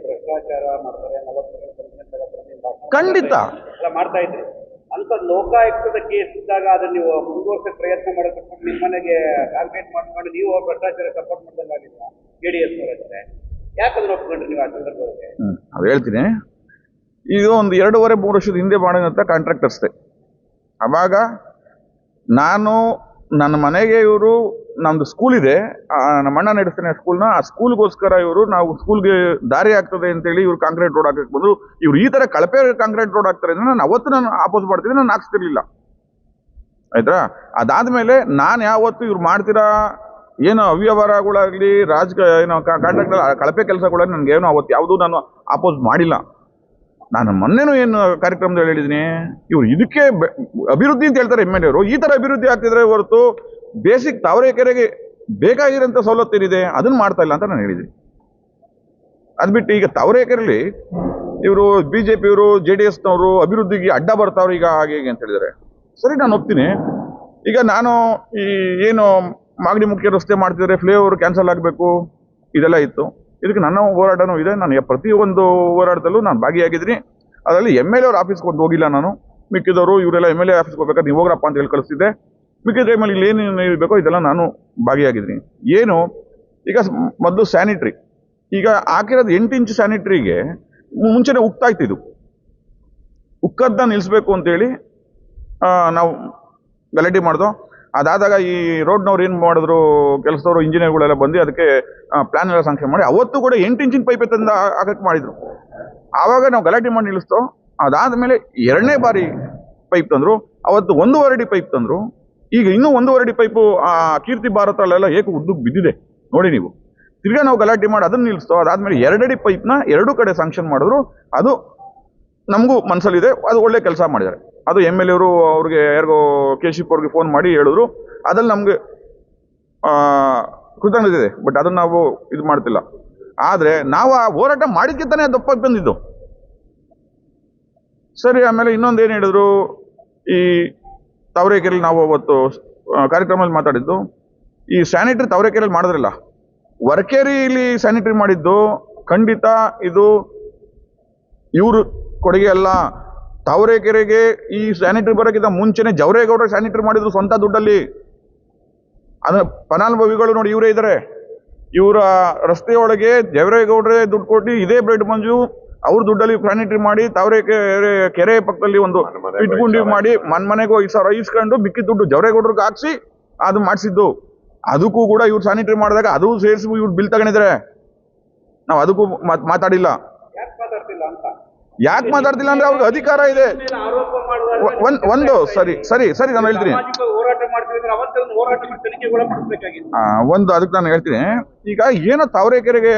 ಭ್ರಷ್ಟಾಚಾರ ಮಾಡ್ತಾರೆ, 40% ಖಂಡಿತ ಎಲ್ಲ ಮಾಡ್ತಾ ಇದ್ರು. ಅಂತ ಲೋಕಾಯುಕ್ತದ ಕೇಸ್ ಇದ್ದಾಗ ಅದನ್ನ ನೀವು ಮುಂದುವರ್ಸಕ್ಕೆ ಪ್ರಯತ್ನ ಮಾಡಬೇಕು. ನಿಮ್ಮ ಮನೆಗೆ ಕಾಂಟ್ಯಾಕ್ಟ್ ಮಾಡ್ಕೊಂಡು ನೀವು ಭ್ರಷ್ಟಾಚಾರ ಸಪೋರ್ಟ್ ಮಾಡ್ದಂಗಾಗಿಲ್ಲ JDS ಅವರೇ. ಯಾಕಂದ್ರೆ ಒಪ್ಕೊಂಡ್ರಿ ನೀವು ಆ ಸಂದರ್ಭಕ್ಕೆ? ಅದು ಹೇಳ್ತೀನಿ. ಇದು ಒಂದು 2.5-3 ವರ್ಷದ ಹಿಂದೆ ಮಾಡಿದಂಥ ಕಾಂಟ್ರಾಕ್ಟ್ ಅಷ್ಟೇ. ಅವಾಗ ನಾನು ನನ್ನ ಮನೆಗೆ ಇವರು, ನಮ್ದು ಸ್ಕೂಲ್ ಇದೆ, ನಮ್ಮ ಅಣ್ಣ ನಡೆಸ್ತಾನೆ ಸ್ಕೂಲ್ನ, ಆ ಸ್ಕೂಲ್ಗೋಸ್ಕರ ಇವರು ನಾವು ಸ್ಕೂಲ್ಗೆ ದಾರಿ ಆಗ್ತದೆ ಅಂತೇಳಿ ಇವ್ರು ಕಾಂಕ್ರೀಟ್ ರೋಡ್ ಹಾಕಕ್ಕೆ ಬಂದರು. ಇವ್ರು ಈ ಥರ ಕಳಪೆ ಕಾಂಕ್ರೀಟ್ ರೋಡ್ ಹಾಕ್ತಾರೆ ಅಂದ್ರೆ ನಾನು ಆಪೋಸ್ ಮಾಡ್ತಿದ್ದೆ, ನಾನು ಹಾಕ್ಸ್ತಿರ್ಲಿಲ್ಲ. ಆಯ್ತಾ? ಅದಾದ್ಮೇಲೆ ನಾನು ಯಾವತ್ತು ಇವ್ರು ಮಾಡ್ತೀರಾ ಏನೋ ಅವ್ಯವಹಾರಗಳಾಗಲಿ ಏನೋ ಕಾಂಟ್ರಾಕ್ಟ್ ಕಳಪೆ ಕೆಲಸಗಳನ್ನ ನನಗೇನೋ ಅವತ್ತು ಯಾವುದೂ ನಾನು ಆಪೋಸ್ ಮಾಡಿಲ್ಲ. ನಾನು ಮೊನ್ನೆನೂ ಏನು ಕಾರ್ಯಕ್ರಮದಲ್ಲಿ ಹೇಳಿದ್ದೀನಿ, ಇವ್ರು ಇದಕ್ಕೆ ಅಭಿವೃದ್ಧಿ ಅಂತ ಹೇಳ್ತಾರೆ MLA ಅವರು. ಈ ಥರ ಅಭಿವೃದ್ಧಿ ಆಗ್ತಿದ್ರೆ ಹೊರತು ಬೇಸಿಕ್ ತಾವರೆಕೆರೆಗೆ ಬೇಕಾಗಿರೋಂಥ ಸವಲತ್ತು ಏನಿದೆ ಅದನ್ನು ಮಾಡ್ತಾ ಇಲ್ಲ ಅಂತ ನಾನು ಹೇಳಿದ್ದೀನಿ. ಅದು ಬಿಟ್ಟು ಈಗ ತಾವರೆಕೆರೆಯಲ್ಲಿ ಇವರು BJP ಅವರು JDSನವರು ಅಭಿವೃದ್ಧಿಗೆ ಅಡ್ಡ ಬರ್ತಾವ್ರು ಈಗ ಹಾಗೆ ಅಂತ ಹೇಳಿದ್ದಾರೆ. ಸರಿ, ನಾನು ಒಪ್ತೀನಿ. ಈಗ ನಾನು ಈ ಏನು ಮಾಗಡಿ ಮುಖ್ಯ ರಸ್ತೆ ಮಾಡ್ತಿದ್ರೆ ಫ್ಲೈಓವರ್ ಕ್ಯಾನ್ಸಲ್ ಆಗಬೇಕು ಇದೆಲ್ಲ ಇತ್ತು. ಇದಕ್ಕೆ ನನ್ನ ಹೋರಾಟನೂ ಇದೆ. ನಾನು ಪ್ರತಿಯೊಂದು ಹೋರಾಟದಲ್ಲೂ ನಾನು ಭಾಗಿಯಾಗಿದ್ದೀನಿ. ಅದರಲ್ಲಿ MLA ಅವ್ರ ಆಫೀಸ್ಗೆ ಹೋಗಿಲ್ಲ ನಾನು. ಮಿಕ್ಕಿದವರು ಇವರೆಲ್ಲ MLA ಆಫೀಸ್ಗೆ ಹೋಗ್ಬೇಕಾದ್ರೆ ನೀವು ಹೋಗ್ರಪ್ಪ ಅಂತ ಹೇಳಿ ಕಳಿಸ್ತಿದ್ದೆ. ಮಿಕ್ಕಿದ ಟೈಮಲ್ಲಿ ಇಲ್ಲಿ ಏನು ಇರಬೇಕೋ ಇದೆಲ್ಲ ನಾನು ಭಾಗಿಯಾಗಿದ್ದೀನಿ. ಏನು ಈಗ ಮೊದಲು ಸ್ಯಾನಿಟ್ರಿ, ಈಗ ಹಾಕಿರೋದು 8 ಇಂಚ್ ಸ್ಯಾನಿಟ್ರಿಗೆ ಮುಂಚೆನೇ ಉಕ್ತಾ ಇತ್ತಿದ್ದು. ಉಕ್ಕದ್ದನ್ನ ನಿಲ್ಲಿಸ್ಬೇಕು ಅಂತೇಳಿ ನಾವು ಗಲಾಟೆ ಮಾಡ್ದೋ. ಅದಾದಾಗ ಈ ರೋಡ್ನವ್ರು ಏನು ಮಾಡಿದ್ರು, ಕೆಲಸದವರು ಇಂಜಿನಿಯರ್ಗಳೆಲ್ಲ ಬಂದು ಅದಕ್ಕೆ ಪ್ಲಾನ್ ಎಲ್ಲ ಸಾಂಕ್ಷನ್ ಮಾಡಿ ಅವತ್ತು ಕೂಡ 8 ಇಂಚಿನ ಪೈಪ್ ತಂದು ಹಾಕಕ್ಕೆ ಮಾಡಿದ್ರು. ಆವಾಗ ನಾವು ಗಲಾಟೆ ಮಾಡಿ ನಿಲ್ಲಿಸ್ತೋ. ಅದಾದಮೇಲೆ 2ನೇ ಬಾರಿ ಪೈಪ್ ತಂದರು. ಅವತ್ತು 1.5 ಅಡಿ ಪೈಪ್ ತಂದರು. ಈಗ ಇನ್ನೂ 1.5 ಅಡಿ ಪೈಪು ಕೀರ್ತಿ ಭಾರತಲ್ಲೆಲ್ಲ ಏಕ ಉದ್ದಕ್ಕೆ ಬಿದ್ದಿದೆ ನೋಡಿ ನೀವು. ತಿರ್ಗಾ ನಾವು ಗಲಾಟೆ ಮಾಡಿ ಅದನ್ನು ನಿಲ್ಲಿಸ್ತೋ. ಅದಾದಮೇಲೆ 2 ಅಡಿ ಪೈಪ್ನ 2 ಕಡೆ ಸಾಂಕ್ಷನ್ ಮಾಡಿದ್ರು. ಅದು ನಮಗೂ ಮನಸ್ಸಲ್ಲಿದೆ, ಅದು ಒಳ್ಳೆ ಕೆಲಸ ಮಾಡಿದ್ದಾರೆ. ಅದು MLA ಅವರು ಅವ್ರಿಗೆ ಯಾರಿಗೋ KCP ಅವ್ರಿಗೆ ಫೋನ್ ಮಾಡಿ ಹೇಳಿದ್ರು. ಅದ್ರಲ್ಲಿ ನಮಗೆ ಕೃತಜ್ಞತೆ ಇದೆ. ಬಟ್ ಅದನ್ನು ನಾವು ಇದು ಮಾಡ್ತಿಲ್ಲ. ಆದರೆ ನಾವು ಆ ಹೋರಾಟ ಮಾಡಿದ್ಕಿಂತಾನೆ ದಪ್ಪ ಬಂದಿದ್ದು. ಸರಿ, ಆಮೇಲೆ ಇನ್ನೊಂದು ಏನು ಹೇಳಿದ್ರು, ಈ ತಾವರೆಕೆರೆಯಲ್ಲಿ ನಾವು ಅವತ್ತು ಕಾರ್ಯಕ್ರಮದಲ್ಲಿ ಮಾತಾಡಿದ್ದು, ಈ ಸ್ಯಾನಿಟರಿ ತಾವರೆಕೆರೆಯಲ್ಲಿ ಮಾಡಿದ್ರಲ್ಲ, ವರ್ಕೇರಿಯಲ್ಲಿ ಸ್ಯಾನಿಟರಿ ಮಾಡಿದ್ದು ಖಂಡಿತ ಇದು ಇವರು ಕೊಡುಗೆ ಅಲ್ಲ. ತಾವರೆಕೆರೆಗೆ ಈ ಸ್ಯಾನಿಟರಿ ಬರೋಕ್ಕಿಂತ ಮುಂಚೆನೆ ಜವರೇಗೌಡರು ಸ್ಯಾನಿಟರಿ ಮಾಡಿದ್ರು ಸ್ವಂತ ದುಡ್ಡಲ್ಲಿ. ಅದನ್ನ ಫಲಾನುಭವಿಗಳು ನೋಡಿ ಇವರೇ ಇದ್ದಾರೆ. ಇವರ ರಸ್ತೆಯೊಳಗೆ ಜವರೇಗೌಡರೇ ದುಡ್ಡು ಕೊಟ್ಟು ಇದೇ ಬ್ರೆಡ್ ಮಂಜು ಅವ್ರ ದುಡ್ಡಲ್ಲಿ ಸ್ಯಾನಿಟರಿ ಮಾಡಿ ಕೆರೆ ಪಕ್ಕದಲ್ಲಿ ಒಂದು ಇಟ್ಗುಂಡಿ ಮಾಡಿ ಮನೆಗೆ 5,000 ಇಸ್ಕೊಂಡು ಮಿಕ್ಕಿದ ದುಡ್ಡು ಜವರೇಗೌಡರಿಗೆ ಹಾಕ್ಸಿ ಅದು ಮಾಡಿಸಿದ್ದು. ಅದಕ್ಕೂ ಕೂಡ ಇವ್ರು ಸ್ಯಾನಿಟರಿ ಮಾಡಿದಾಗ ಅದು ಸೇರಿಸಿ ಇವ್ರು ಬಿಲ್ ತಗೊಂಡಿದ್ದಾರೆ. ನಾವು ಅದಕ್ಕೂ ಮಾತಾಡಿಲ್ಲ. ಯಾಕೆ ಮಾತಾಡ್ತಿಲ್ಲ ಅಂದ್ರೆ ಅವ್ರಿಗೆ ಅಧಿಕಾರ ಇದೆ. ಒಂದು ಸರಿ ನಾನು ಹೇಳ್ತೀನಿ. ಒಂದು ಅದಕ್ಕೆ ನಾನು ಹೇಳ್ತೀನಿ. ಈಗ ಏನೋ ತಾವರೆಕೆರೆಗೆ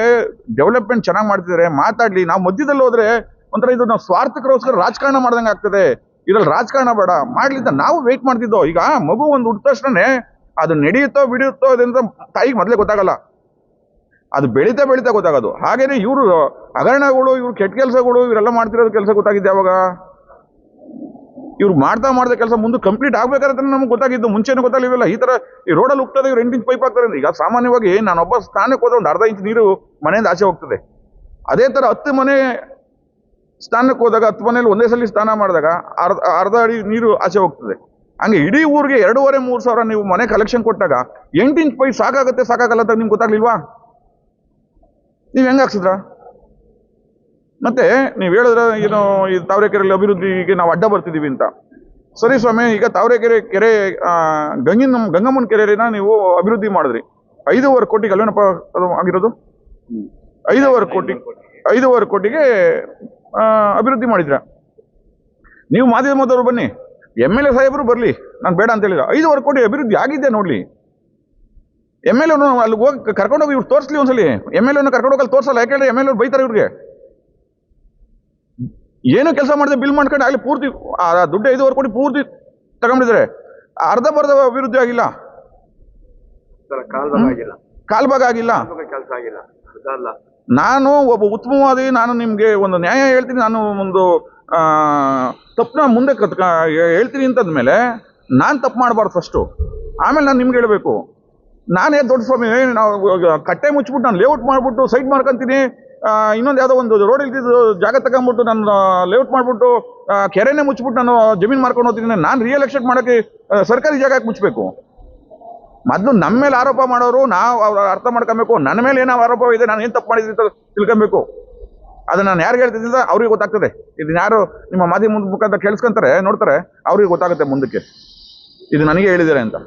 ಡೆವಲಪ್ಮೆಂಟ್ ಚೆನ್ನಾಗಿ ಮಾಡ್ತಿದ್ದಾರೆ, ಮಾತಾಡ್ಲಿ. ನಾವು ಮಧ್ಯದಲ್ಲಿ ಹೋದ್ರೆ ಒಂಥರ ಇದು ನಾವು ಸ್ವಾರ್ಥಕ್ಕೋಸ್ಕರ ರಾಜಕಾರಣ ಮಾಡ್ದಂಗೆ ಆಗ್ತದೆ. ಇದ್ರಲ್ಲಿ ರಾಜಕಾರಣ ಬೇಡ ಮಾಡ್ಲಿ ಅಂತ ನಾವು ವೇಟ್ ಮಾಡ್ತಿದ್ದೋ. ಈಗ ಮಗು ಒಂದು ಹುಟ್ಟಿದ ತಕ್ಷಣನೇ ಅದು ನಡೆಯುತ್ತೋ ಬಿಡಿಯುತ್ತೋ ಅದಂತ ತಾಯಿಗೆ ಮೊದಲೇ ಗೊತ್ತಾಗಲ್ಲ. ಅದು ಬೆಳೀತಾ ಗೊತ್ತಾಗೋದು. ಹಾಗೇನೆ ಇವರು ಹಗರಣಗಳು, ಇವ್ರು ಕೆಟ್ಟ ಕೆಲಸಗಳು, ಇವರೆಲ್ಲ ಮಾಡ್ತಿರೋದು ಕೆಲಸ ಗೊತ್ತಾಗಿದ್ದೆ ಯಾವಾಗ? ಇವ್ರು ಮಾಡ್ತಾ ಕೆಲಸ ಮುಂದೆ ಕಂಪ್ಲೀಟ್ ಆಗ್ಬೇಕಾದ್ರೆ ನಮ್ಗೆ ಗೊತ್ತಾಗಿದ್ದು. ಮುಂಚೆನೇ ಗೊತ್ತಾಗಲಿಲ್ಲ. ಈ ಥರ ಈ ರೋಡಲ್ಲಿ ಹೋಗ್ತದೆ, ಇವ್ರು 8 ಇಂಚ್ ಪೈಪ್ ಹಾಕ್ತಾರೆ. ಈಗ ಸಾಮಾನ್ಯವಾಗಿ ನಾನೊಬ್ಬ ಸ್ನಾನಕ್ಕೆ ಹೋದ್ರೆ ಒಂದು 1/2 ಇಂಚ್ ನೀರು ಮನೆಯಿಂದ ಆಚೆ ಹೋಗ್ತದೆ. ಅದೇ ಥರ 10 ಮನೆ ಸ್ನಾನಕ್ಕೆ ಹೋದಾಗ 10 ಮನೇಲಿ ಒಂದೇ ಸಲ ಸ್ನಾನ ಮಾಡಿದಾಗ ಅರ್ಧ ಅಡಿ ನೀರು ಆಚೆ ಹೋಗ್ತದೆ. ಹಂಗೆ ಇಡೀ ಊರಿಗೆ 2,500-3 ಸಾವಿರ ನೀವು ಮನೆ ಕಲೆಕ್ಷನ್ ಕೊಟ್ಟಾಗ 8 ಇಂಚ್ ಪೈಪ್ ಸಾಕಾಗಲ್ಲ ಅಂತ ನಿಮ್ಗೆ ಗೊತ್ತಾಗ್ಲಿಲ್ವಾ? ನೀವು ಹೆಂಗೆ ಹಾಕ್ಸಿದ್ರ? ಮತ್ತೆ ನೀವು ಹೇಳಿದ್ರೆ ಏನೋ ಈ ತಾವರೆಕೆರೆಯಲ್ಲಿ ಅಭಿವೃದ್ಧಿಗೆ ನಾವು ಅಡ್ಡ ಬರ್ತಿದ್ದೀವಿ ಅಂತ. ಸರಿ ಸ್ವಾಮಿ, ಈಗ ತಾವರೆಕೆರೆ ಕೆರೆ ಗಂಗಮ್ಮನ ಕೆರೆನ ನೀವು ಅಭಿವೃದ್ಧಿ ಮಾಡಿದ್ರಿ. 5.5 ಕೋಟಿಗೆ ಅಲ್ವೇನಪ್ಪ ಅದು ಆಗಿರೋದು? 5.5 ಕೋಟಿಗೆ ಅಭಿವೃದ್ಧಿ ಮಾಡಿದ್ರ. ನೀವು ಮಾಧ್ಯಮದವರು ಬನ್ನಿ, MLA ಸಾಹೇಬರು ಬರಲಿ, ನಾನು ಬೇಡ ಅಂತ ಹೇಳಿದ. 5.5 ಕೋಟಿ ಅಭಿವೃದ್ಧಿ ಆಗಿದ್ದೆ ನೋಡ್ಲಿ. MLA ಅಲ್ಲಿ ಹೋಗಿ ಕರ್ಕೊಂಡೋಗಿ ಇವ್ರು ತೋರಿಸ್ಲಿ ಒಂದ್ಸಲಿ. MLA ಕರ್ಕೊಂಡೋಗಿ ಅಲ್ಲಿ ತೋರಿಸಲ್ಲ. ಯಾಕೆಂದ್ರೆ MLA ಬೈತಾರೆ ಇವ್ರಿಗೆ. ಏನು ಕೆಲಸ ಮಾಡಿದೆ ಬಿಲ್ ಮಾಡ್ಕೊಂಡು ಅಲ್ಲಿ ಪೂರ್ತಿ ದುಡ್ಡು 5.5 ಕೋಟಿ ಪೂರ್ತಿ ತಗೊಂಡಿದ್ದಾರೆ. ಅರ್ಧ ಅಭಿವೃದ್ಧಿ ಆಗಿಲ್ಲ, ಕಾಲ್ಭಾಗ ಆಗಿಲ್ಲ. ನಾನು ಒಬ್ಬ ಉತ್ತಮವಾದಿ, ನಾನು ನಿಮ್ಗೆ ಒಂದು ನ್ಯಾಯ ಹೇಳ್ತೀನಿ, ನಾನು ಒಂದು ತಪ್ಪನ್ನ ಮುಂದೆ ಹೇಳ್ತೀನಿ ಅಂತಂದ್ಮೇಲೆ ನಾನು ತಪ್ಪು ಮಾಡಬಾರ್ದು ಫಸ್ಟು, ಆಮೇಲೆ ನಾನು ನಿಮ್ಗೆ ಹೇಳಬೇಕು. ನಾನೇ ದೊಡ್ಡ ಸ್ವಾಮಿ, ನಾವು ಕಟ್ಟೆ ಮುಚ್ಚಿಬಿಟ್ಟು ನಾನು ಲೇಔಟ್ ಮಾಡಿಬಿಟ್ಟು ಸೈಟ್ ಮಾಡ್ಕೊಂತೀನಿ, ಇನ್ನೊಂದು ಯಾವುದೋ ಒಂದು ರೋಡ್ ಇಲ್ದಿದ್ದು ಜಾಗ ತಗೊಂಡ್ಬಿಟ್ಟು ನಾನು ಲೇಔಟ್ ಮಾಡಿಬಿಟ್ಟು ಕೆರೆನೇ ಮುಚ್ಚಿಬಿಟ್ಟು ನಾನು ಜಮೀನು ಮಾರ್ಕೊಂಡು ಹೋಗ್ತಿದ್ದೀನಿ. ನಾನು ರಿಯಲ್ ಎಸ್ಟೇಟ್ ಮಾಡೋಕ್ಕೆ ಸರ್ಕಾರಿ ಜಾಗ ಮುಚ್ಚಬೇಕು? ಮೊದಲು ನಮ್ಮ ಮೇಲೆ ಆರೋಪ ಮಾಡೋರು ನಾವು ಅವ್ರ ಅರ್ಥ ಮಾಡ್ಕೊಬೇಕು. ನನ್ನ ಮೇಲೆ ಏನೋ ಆರೋಪ ಇದೆ, ನಾನು ಏನು ತಪ್ಪು ಮಾಡಿದ್ದೀನಿ ಅಂತ ತಿಳ್ಕೊಬೇಕು. ಅದನ್ನು ನಾನು ಯಾರಿಗೆ ಹೇಳ್ತಿದ್ದಿಲ್ಲ ಅವ್ರಿಗೆ ಗೊತ್ತಾಗ್ತದೆ. ಇದನ್ನ ಯಾರು ನಿಮ್ಮ ಮಾಧ್ಯಮ ಮುಖಾಂತರ ಕೇಳಿಸ್ಕೊಂತಾರೆ ನೋಡ್ತಾರೆ, ಅವ್ರಿಗೆ ಗೊತ್ತಾಗುತ್ತೆ ಮುಂದಕ್ಕೆ ಇದು ನನಗೆ ಹೇಳಿದ್ದಾರೆ ಅಂತ.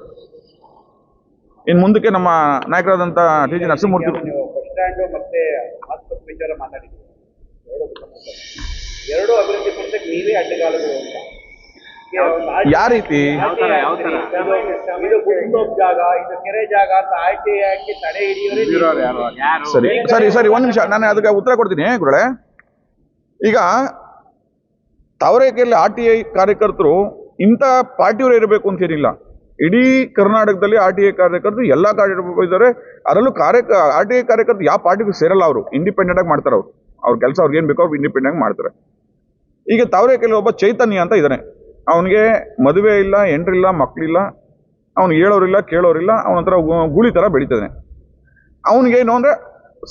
ಇನ್ನು ಮುಂದಕ್ಕೆ ನಮ್ಮ ನಾಯಕರಾದಂಥ ಟಿ ಜಿ ನರಸಿಂಹಮೂರ್ತಿ ನೀವು ಬಸ್ ಸ್ಟ್ಯಾಂಡು ಮತ್ತೆ ಆಸ್ಪತ್ರೆ ವಿಚಾರ ಮಾತಾಡಿದ್ದೀವಿ. ಎರಡು ಅಭಿವೃದ್ಧಿ ಪಡಿಸಕ್ಕೆ ನೀವೇ ಅಡ್ಡಗಾಲಗಳು ಅಂತ. ಯಾವ ರೀತಿ ಇದು ಗುಂಡೋಪ್ ಜಾಗ, ಇದು ಕೆರೆ ಜಾಗ ಅಂತ ಆಯ್ಕೆ ಹಾಕಿ ತಡೆ ಹಿಡಿಯೋರು. ಸರಿ ಸರಿ ಸರಿ ಒಂದ್ ನಿಮಿಷ, ನಾನು ಅದಕ್ಕೆ ಉತ್ತರ ಕೊಡ್ತೀನಿ ಗುರುಗಳೇ. ಈಗ ತಾವರೆಕೆರೆಯಲ್ಲಿ RTI ಕಾರ್ಯಕರ್ತರು ಇಂಥ ಪಾರ್ಟಿಯವರು ಇರಬೇಕು ಅಂತೇನಿಲ್ಲ. ಇಡೀ ಕರ್ನಾಟಕದಲ್ಲಿ RTI ಕಾರ್ಯಕರ್ತರು ಎಲ್ಲ ಕಾರ್ಯಕರ್ತರು ಇದ್ದಾರೆ. ಅದರಲ್ಲೂ RTI ಕಾರ್ಯಕರ್ತರು ಯಾವ ಪಾರ್ಟಿಗೂ ಸೇರಲ್ಲ. ಅವರು ಇಂಡಿಪೆಂಡೆಂಟ್ ಆಗಿ ಮಾಡ್ತಾರೆ. ಅವ್ರ ಕೆಲಸ ಅವ್ರಿಗೆ ಏನು ಬೇಕೋ ಅವ್ರು ಇಂಡಿಪೆಂಡೆಂಟ್ ಆಗಿ ಮಾಡ್ತಾರೆ. ಈಗ ತಾವರೆಕೆರೆಯಲ್ಲಿ ಒಬ್ಬ ಚೈತನ್ಯ ಅಂತ ಇದ್ದಾನೆ. ಅವನಿಗೆ ಮದುವೆ ಇಲ್ಲ, ಹೆಂಡ್ರಿಲ್ಲ, ಮಕ್ಕಳಿಲ್ಲ, ಅವ್ನು ಹೇಳೋರಿಲ್ಲ ಕೇಳೋರಿಲ್ಲ, ಅವನಂತರ ಗೂಳಿ ಥರ ಬೆಳೀತಾನೆ. ಅವನಿಗೇನು ಅಂದರೆ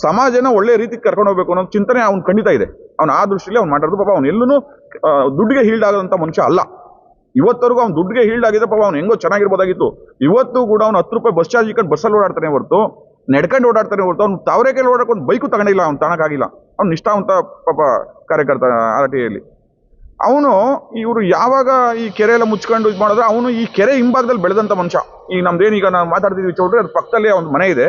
ಸಮಾಜನ ಒಳ್ಳೆ ರೀತಿಗೆ ಕರ್ಕೊಂಡು ಹೋಗ್ಬೇಕು ಅನ್ನೋ ಚಿಂತನೆ ಅವ್ನು ಖಂಡಿತ ಇದೆ. ಅವ್ನು ಆ ದೃಷ್ಟಿಯಲ್ಲಿ ಅವ್ನು ಮಾಡಿರೋದು. ಪಾಪ ಅವ್ನು ಎಲ್ಲೂ ದುಡ್ಡಿಗೆ ಹೀಲ್ಡ್ ಆಗೋದಂಥ ಮನುಷ್ಯ ಅಲ್ಲ. ಇವತ್ತವರೆಗೂ ಅವ್ನು ದುಡ್ಡಿಗೆ ಹೀಲ್ಡ್ ಆಗಿದೆ. ಪಾಪ ಅವ್ನು ಹೆಂಗೋ ಚೆನ್ನಾಗಿರ್ಬೋದಾಗಿತ್ತು. ಇವತ್ತು ಕೂಡ ಅವ್ನು 10 ರೂಪಾಯಿ ಬಸ್ ಚಾರ್ಜ್ ಇಟ್ಕೊಂಡು ಬಸ್ಸಲ್ಲಿ ಓಡಾಡ್ತಾನೆ ಹೊರತು, ನಡ್ಕೊಂಡು ಓಡಾಡ್ತಾನೆ ಹೊರತು ಅವ್ನು ತಾವರೆಕೆರೆಯಲ್ಲಿ ಓಡಾಡಕ್ಕೆ ಒಂದು ಬೈಕು ತಗೊಂಡಿಲ್ಲ. ಅವ್ನು ತಗೊಳಕ್ಕಾಗಿಲ್ಲ. ಅವ್ನು ನಿಷ್ಠಾವಂತ ಪಾಪ ಕಾರ್ಯಕರ್ತ RTIಯಲ್ಲಿ. ಅವನು ಇವರು ಯಾವಾಗ ಈ ಕೆರೆ ಎಲ್ಲ ಮುಚ್ಕೊಂಡು ಇದು ಮಾಡಿದ್ರೆ, ಅವನು ಈ ಕೆರೆ ಹಿಂಭಾಗದಲ್ಲಿ ಬೆಳೆದಂಥ ಮನುಷ್ಯ. ಈಗ ನಮ್ದೇನೀಗ ನಾವು ಮಾತಾಡ್ತಿದ್ವಿ ಚೌಟ್ರಿ, ಅದ್ರ ಪಕ್ಕದಲ್ಲಿ ಒಂದು ಮನೆ ಇದೆ.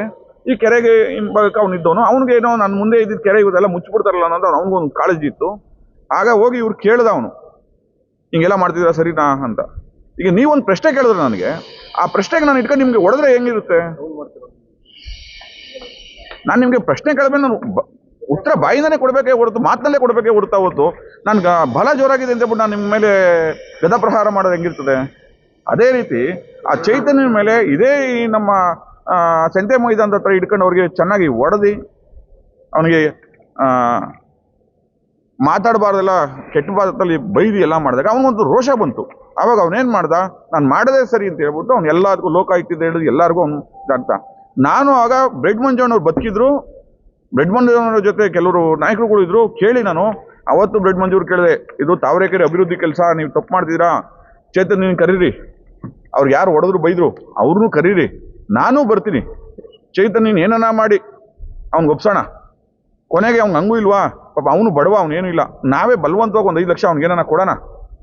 ಈ ಕೆರೆಗೆ ಹಿಂಭಾಗಕ್ಕೆ ಅವ್ನು ಇದ್ದವನು. ಅವ್ನಿಗೇನೋ ನನ್ನ ಮುಂದೆ ಇದ್ದಿದ್ದು ಕೆರೆ ಇವತ್ತೆಲ್ಲ ಮುಚ್ಚಿಬಿಡ್ತಾರಲ್ಲ ಅನ್ನೋದು ಅವ್ನಿಗೊಂದು ಕಾಳಜಿ ಇತ್ತು. ಆಗ ಹೋಗಿ ಇವ್ರು ಕೇಳ್ದ ಅವನು, ಹಿಂಗೆಲ್ಲ ಮಾಡ್ತಿದ್ದೀರಾ ಸರಿನಾ ಅಂತ. ಈಗ ನೀವೊಂದು ಪ್ರಶ್ನೆ ಕೇಳಿದ್ರೆ ನನಗೆ, ಆ ಪ್ರಶ್ನೆಗೆ ನಾನು ಇಟ್ಕೊಂಡು ನಿಮ್ಗೆ ಹೊಡೆದ್ರೆ ಹೆಂಗಿರುತ್ತೆ? ನಾನು ನಿಮಗೆ ಪ್ರಶ್ನೆ ಕೇಳಬೇಕು, ನಾನು ಉತ್ತರ ಬಾಯಿಂದನೇ ಕೊಡಬೇಕೇ ಹೊರತು ಮಾತನಲ್ಲೇ ಕೊಡಬೇಕೇ ಹೊರತಾ ಹೊತ್ತು ನನ್ಗೆ ಬಲ ಜೋರಾಗಿದೆ ಅಂತ ಹೇಳ್ಬಿಟ್ಟು ನಾನು ನಿಮ್ಮ ಮೇಲೆ ಗದಪ್ರಹಾರ ಮಾಡೋದು ಹೆಂಗಿರ್ತದೆ? ಅದೇ ರೀತಿ ಆ ಚೈತನ್ಯನ ಮೇಲೆ ಇದೇ ನಮ್ಮ ಸಂತೆ ಮೈದಾನದ ಹತ್ರ ಇಟ್ಕೊಂಡು ಅವ್ರಿಗೆ ಚೆನ್ನಾಗಿ ಹೊಡೆದು ಅವನಿಗೆ ಮಾತಾಡಬಾರ್ದೆಲ್ಲ ಕೆಟ್ಟ ಭಾಗದಲ್ಲಿ ಬೈದು ಎಲ್ಲ ಮಾಡಿದಾಗ ಅವನಿಗೊಂದು ರೋಷ ಬಂತು. ಆವಾಗ ಅವನೇನು ಮಾಡ್ದ, ನಾನು ಮಾಡೋದೇ ಸರಿ ಅಂತ ಹೇಳ್ಬಿಟ್ಟು ಅವ್ನು ಎಲ್ಲದಕ್ಕೂ ಲೋಕಾಯುಕ್ತ ಹೇಳಿದ್ರು, ಎಲ್ಲರಿಗೂ ಅವ್ನು ಇದಾಗ್ತಾ. ನಾನು ಆಗ ಬ್ರೆಡ್ ಮಂಜಣ್ಣವ್ರು ಬದುಕಿದ್ರು. ಬ್ರೆಡ್ ಮಂಜೂರ ಜೊತೆ ಕೆಲವರು ನಾಯಕರುಗಳು ಇದ್ರು. ಕೇಳಿ ನಾನು ಅವತ್ತು ಬ್ರೆಡ್ ಮಂಜೂರು ಕೇಳಿದೆ, ಇದು ತಾವರೆಕೆರೆ ಅಭಿವೃದ್ಧಿ ಕೆಲಸ, ನೀವು ತಪ್ಪು ಮಾಡ್ತಿದ್ದೀರಾ, ಚೇತನ್ ನೀನು ಕರೀರಿ. ಅವ್ರು ಯಾರು ಹೊಡೆದ್ರು ಬೈದ್ರು ಅವ್ರನ್ನೂ ಕರೀರಿ, ನಾನೂ ಬರ್ತೀನಿ. ಚೈತನ್ ನೀನು ಏನನ್ನ ಮಾಡಿ ಅವ್ನಿಗೆ ಒಪ್ಸೋಣ. ಕೊನೆಗೆ ಅವ್ನಿಗೆ ಹಂಗೂ ಇಲ್ವಾ, ಪಾಪ ಅವನು ಬಡವ, ಅವನೇನು ಇಲ್ಲ, ನಾವೇ ಬಲವಂತವಾಗಿ ಒಂದು 5 ಲಕ್ಷ ಅವ್ನಿಗೆ ಏನಾನ ಕೊಡೋಣ,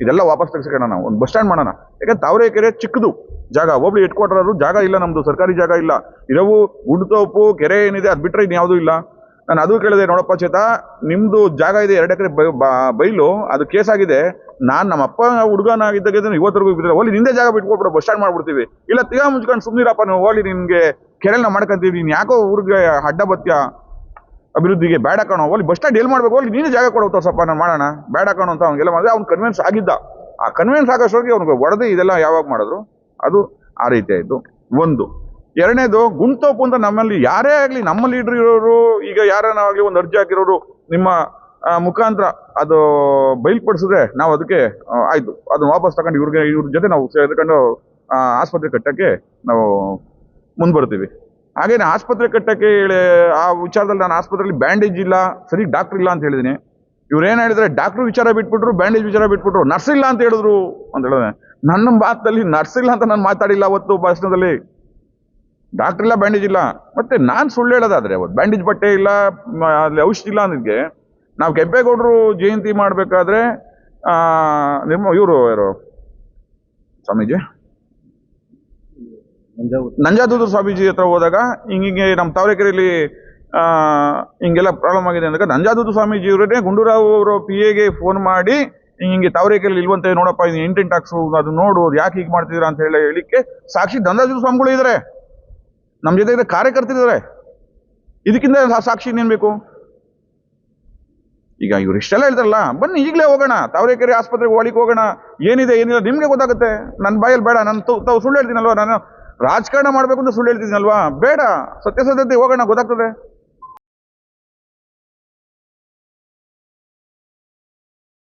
ಇದೆಲ್ಲ ವಾಪಸ್ ತೆಗೆಸ್ಕೊಳ್ಳೋಣ, ಒಂದು ಬಸ್ ಸ್ಟ್ಯಾಂಡ್ ಮಾಡೋಣ. ಯಾಕಂದ್ರೆ ತಾವರೆಕೆರೆ ಚಿಕ್ಕದು ಜಾಗ, ಹೋಬಳಿ ಹೆಡ್ಕ್ವಾರ್ಟರ್ ಜಾಗ ಇಲ್ಲ, ನಮ್ಮದು ಸರ್ಕಾರಿ ಜಾಗ ಇಲ್ಲ. ಇರವು ಗುಡ್ತೋಪು ಕೆರೆ ಏನಿದೆ ಅದು ಬಿಟ್ಟರೆ ಇನ್ಯಾವುದೂ ಇಲ್ಲ. ನಾನು ಅದು ಕೇಳಿದೆ, ನೋಡಪ್ಪ ಚೇತ, ನಿಮ್ಮದು ಜಾಗ ಇದೆ 2 ಎಕರೆ ಬೈಲು, ಅದು ಕೇಸ್ ಆಗಿದೆ. ನಾನು ನಮ್ಮ ಅಪ್ಪ ಹುಡುಗನಾಗಿದ್ದಾಗ ಇವತ್ತರೆಗೂ ಬಿದ್ದರೆ ಹೋಗಿ ನಿಂದೇ ಜಾಗ ಬಿಟ್ಕೊಬಿಡು, ಬಸ್ ಸ್ಟ್ಯಾಂಡ್ ಮಾಡ್ಬಿಡ್ತೀವಿ. ಇಲ್ಲ ತಿಗಾ ಮುಚ್ಕೊಂಡು ಸುಮ್ಮನಿರಪ್ಪ, ನೀವು ಹೋಗಿ ನಿನಗೆ ಕೆರೆನ ಮಾಡ್ಕೊಂತೀವಿ, ನೀನು ಯಾಕೋ ಊರಿಗೆ ಅಡ್ಡ ಬತ್ಯ ಅಭಿವೃದ್ಧಿಗೆ ಬೇಡ ಕಾಣೋ, ಹೋಗಿ ಬಸ್ ಸ್ಟ್ಯಾಂಡ್ ಎಲ್ಲಿ ಮಾಡ್ಬೇಕು, ಹೋಗಿ ನೀನೇ ಜಾಗ ಕೊಡೋ ಸ್ವಲ್ಪ ನಾನು ಮಾಡೋಣ, ಬೇಡ ಕಾಣೋ ಅಂತ ಅವ್ನಿಗೆಲ್ಲ ಮಾಡಿದೆ. ಅವ್ನು ಕನ್ವಿನ್ಸ್ ಆಗಿದ್ದ. ಆ ಕನ್ವಿನ್ಸ್ ಆಗೋಷ್ಟೊಳಗೆ ಅವ್ನಿಗೆ ಹೊಡೆದು ಇದೆಲ್ಲ ಯಾವಾಗ ಮಾಡಿದ್ರು, ಅದು ಆ ರೀತಿ ಆಯಿತು. ಒಂದು. ಎರಡನೇದು, ಗುಂಟೋಪು ಅಂತ ನಮ್ಮಲ್ಲಿ ಯಾರೇ ಆಗಲಿ, ನಮ್ಮ ಲೀಡ್ರ್ ಇರೋರು, ಈಗ ಯಾರನ್ನಾಗಲಿ ಒಂದು ಅರ್ಜಿ ಹಾಕಿರೋರು ನಿಮ್ಮ ಮುಖಾಂತರ ಅದು ಬಯಲ್ಪಡಿಸಿದ್ರೆ ನಾವು ಅದಕ್ಕೆ ಆಯಿತು, ಅದನ್ನು ವಾಪಸ್ ತಗೊಂಡು ಇವ್ರ ಜೊತೆ ನಾವು ಸೇರ್ಕೊಂಡು ಆಸ್ಪತ್ರೆ ಕಟ್ಟಕ್ಕೆ ನಾವು ಮುಂದುವರ್ತೀವಿ. ಹಾಗೇನೆ ಆಸ್ಪತ್ರೆ ಕಟ್ಟಕ್ಕೆ ಆ ವಿಚಾರದಲ್ಲಿ ನಾನು ಆಸ್ಪತ್ರೆಯಲ್ಲಿ ಬ್ಯಾಂಡೇಜ್ ಇಲ್ಲ, ಸರಿ ಡಾಕ್ಟ್ರ್ ಇಲ್ಲ ಅಂತ ಹೇಳಿದ್ದೀನಿ. ಇವ್ರು ಏನು ಹೇಳಿದ್ರೆ, ಡಾಕ್ಟ್ರು ವಿಚಾರ ಬಿಟ್ಬಿಟ್ರು, ಬ್ಯಾಂಡೇಜ್ ವಿಚಾರ ಬಿಟ್ಬಿಟ್ರು, ನರ್ಸ್ ಇಲ್ಲ ಅಂತ ಹೇಳಿದ್ರು ಅಂತ ಹೇಳಿದ್ರೆ, ನನ್ನ ಮಾತಲ್ಲಿ ನರ್ಸ್ ಇಲ್ಲ ಅಂತ ನಾನು ಮಾತಾಡಿಲ್ಲ ಅವತ್ತು ಭಾಷಣದಲ್ಲಿ. ಡಾಕ್ಟ್ರ್ ಇಲ್ಲ, ಬ್ಯಾಂಡೇಜ್ ಇಲ್ಲ. ಮತ್ತೆ ನಾನು ಸುಳ್ಳು ಹೇಳೋದಾದ್ರೆ, ಅವತ್ತು ಬ್ಯಾಂಡೇಜ್ ಬಟ್ಟೆ ಇಲ್ಲ, ಅಲ್ಲಿ ಔಷಧಿ ಇಲ್ಲ ಅನ್ನೋದಕ್ಕೆ ನಾವು ಕೆಂಪೇಗೌಡರು ಜಯಂತಿ ಮಾಡಬೇಕಾದ್ರೆ ಇವರು ಯಾರು ಸ್ವಾಮೀಜಿ, ನಂಜಾದೂದು ಸ್ವಾಮೀಜಿ ಹತ್ರ ಹೋದಾಗ ಹಿಂಗೆ ನಮ್ಮ ತಾವರೆಕೆರೆಯಲ್ಲಿ ಹಿಂಗೆಲ್ಲ ಪ್ರಾಬ್ಲಮ್ ಆಗಿದೆ ಅಂದಾಗ ನಂಜಾದೂದು ಸ್ವಾಮೀಜಿ ಅವರೇ ಗುಂಡೂರಾವ್ ಅವರು PA ಫೋನ್ ಮಾಡಿ ಹಿಂಗೆ ತಾವರೆಕೆರೆಯಲ್ಲಿ ಇಲ್ವಂತೆ, ನೋಡಪ್ಪ ಇದು ಇಂಟೆಂಟ್ ಹಾಕ್ಸು, ಅದು ನೋಡು, ಯಾಕೆ ಹೀಗೆ ಮಾಡ್ತಿದ್ದೀರಾ ಅಂತ ಹೇಳಿಕ್ಕೆ ಸಾಕ್ಷಿ ನಂಜಾದೂದು ಸ್ವಾಮಿಗಳು ಇದ್ದಾರೆ, ನಮ್ಮ ಜೊತೆ ಕಾರ್ಯಕರ್ತರಿದ್ದಾರೆ. ಇದಕ್ಕಿಂತ ಸಾಕ್ಷಿ ಇನ್ನೇನು ಬೇಕು? ಈಗ ಇವ್ರು ಇಷ್ಟೆಲ್ಲ ಹೇಳ್ತಾರಲ್ಲ, ಬನ್ನಿ ಈಗಲೇ ಹೋಗೋಣ, ತಾವರೆಕೆರೆ ಆಸ್ಪತ್ರೆಗೆ ಒಳಗೆ ಹೋಗೋಣ, ಏನಿದೆ ಏನಿಲ್ಲ ನಿಮಗೆ ಗೊತ್ತಾಗುತ್ತೆ. ನನ್ನ ಬಾಯಲ್ಲಿ ಬೇಡ, ನಾನು ತಾವು ಸುಳ್ಳು ಹೇಳ್ತೀನಲ್ವಾ, ನಾನು ರಾಜಕಾರಣ ಮಾಡಬೇಕು ಅಂತ ಸುಳ್ಳು ಹೇಳ್ತಿದ್ದೀನಲ್ವಾ, ಬೇಡ, ಸತ್ಯಾಸತ್ಯತೆ ಹೋಗೋಣ, ಗೊತ್ತಾಗ್ತದೆ.